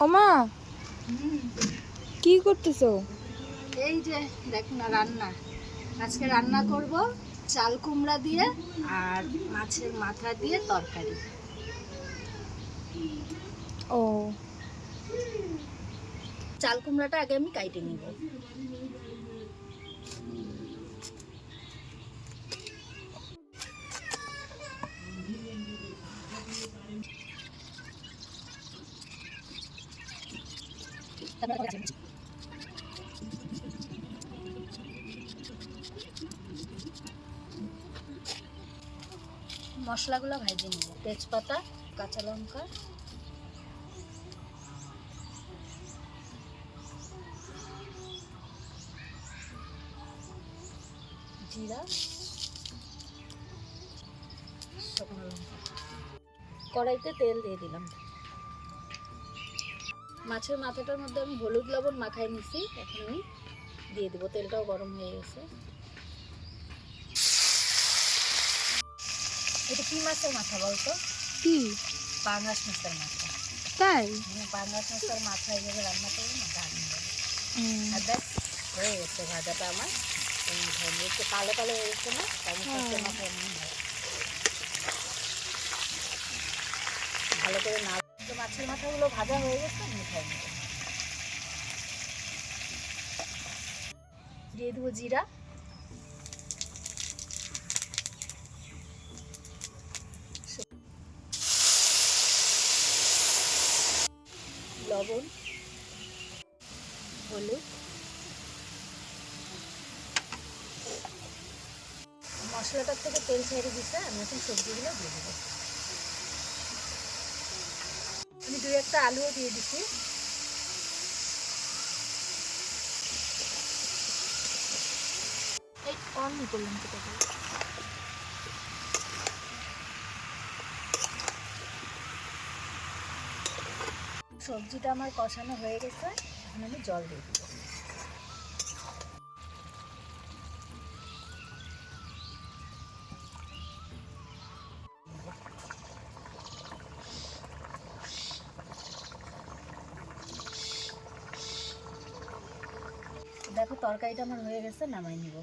ওমা কি করতেছো? এই যে দেখো না রান্না, আজকে রান্না করব চাল কুমড়া দিয়ে আর মাছের মাথা দিয়ে তরকারি। ও চাল কুমড়াটা আগে আমি কাইটে নিব। মশলাগুলো ভেজে নেব, তেজপাতা, কাঁচা লঙ্কা, জিরা, শুকনো লঙ্কা। কড়াইতে তেল দিয়ে দিলাম। মাছের মাথাটার মধ্যে আমি হলুদ লবণ মাখাই নিছি, এখন আমি দিয়ে দেবো। তেলটাও গরম হয়ে গেছে। এটা কি মাছের মাথা বলতো? কি পাঙ্গাস মাছের মাথা। তাই? পাঙ্গাস মাছের মাথা এইভাবে রান্না করবো না, দারুণ লাগে। আর দেখ হয়ে গেছে ভাজাটা আমার, একটু কালো কালো হয়ে গেছে না, আমি মাছের মাথা এমন হয় ভালো করে না। মাছের মাথাগুলো ভাজা হয়ে গেছে, মিঠাই নেব। দিয়ে দেবো জিরা, লবণ, হলুদ, মশলাটার থেকে তেল ছেড়ে দিচ্ছে। আমি এখন সবজিগুলো দিয়ে দেবো। আমি 2-1টা আলুও দিয়ে দিচ্ছি। এই অন করলাম তো কথা। সবজিটা আমার কষানো হয়ে গেছে, এখন আমি জল দিয়ে দেবো। দেখো তরকারিটা আমার হয়ে গেছে, নামাই নিব।